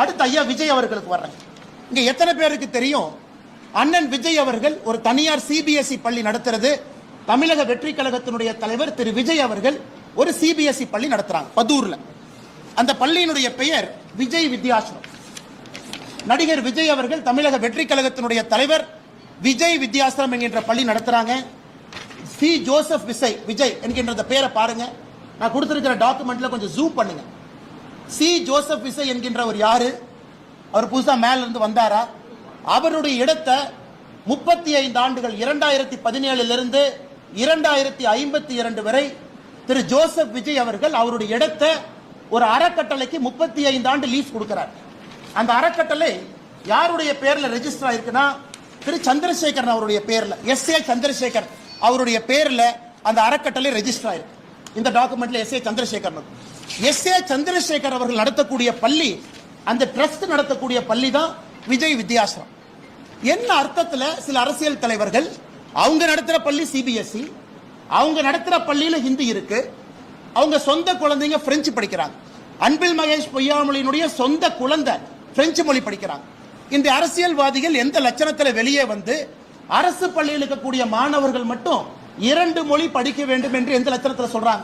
அடுத்து ஐயா விஜய் அவர்களுக்கு வர்றேன். இங்க எத்தனை பேருக்கு தெரியும் அண்ணன் விஜய் அவர்கள் ஒரு தனியார் சிபிஎஸ்இ பள்ளி நடத்துறது. தமிழக வெற்றி கழகத்தினுடைய தலைவர் திரு விஜய் அவர்கள் ஒரு சிபிஎஸ்இ பள்ளி நடத்துறாங்க பதூர்ல. அந்த பள்ளியினுடைய பெயர் விஜய் வித்யாசிரம். நடிகர் விஜய் அவர்கள் தமிழக வெற்றி கழகத்தினுடைய தலைவர் விஜய் வித்யாசிரம் என்கின்ற பள்ளி நடத்துறாங்க. சி ஜோசப் விஜய் என்கின்ற பெயரை பாருங்க. நான் கொடுத்திருக்கிற டாக்குமெண்ட்ல கொஞ்சம் ஜூம் பண்ணுங்க. சி ஜோசப் விஜய் என்கின்றவர் யாரு? அவர் புதுசா மேல இருந்து வந்தாரா? அவருடைய இடத்தை 35 ஆண்டுகள் 2017 இருந்து 2052 வரை திரு ஜோசப் விஜய் அவர்கள் அவருடைய இடத்தை ஒரு அறக்கட்டளைக்கு 35 ஆண்டு லீஸ் கொடுக்கிறார். அந்த அறக்கட்டளை யாருடைய பேர்ல ரெஜிஸ்டர் ஆயிருக்குன்னா திரு சந்திரசேகரன் அவருடைய பேர்ல, எஸ்.ஏ. சந்திரசேகர் அவருடைய பேர்ல அந்த அறக்கட்டளை ரெஜிஸ்டர் ஆயிருக்கு. இந்த டாக்குமெண்ட்ல எஸ்.ஏ. சந்திரசேகர் எஸ்.ஏ. சந்திரசேகர் அவர்கள் நடத்தக்கூடிய பள்ளி, அந்த ட்ரஸ்ட் நடத்தக்கூடிய பள்ளி தான் விஜய் வித்யாசிரம். என்ன அர்த்தத்துல சில அரசியல் தலைவர்கள் அவங்க நடத்துற பள்ளி சிபிஎஸ்இ, அவங்க நடத்துற பள்ளியில ஹிந்தி இருக்கு, அவங்க சொந்த குழந்தைங்க பிரெஞ்சு படிக்கிறாங்க. அன்பில் மகேஷ் பொய்யாமொழியினுடைய சொந்த குழந்தை பிரெஞ்சு மொழி படிக்கிறாங்க. இந்த அரசியல்வாதிகள் எந்த லட்சணத்துல வெளியே வந்து அரசு பள்ளியில் இருக்கக்கூடிய மாணவர்கள் மட்டும் 2 மொழி படிக்க வேண்டும் என்று எந்த லட்சணத்துல சொல்றாங்க?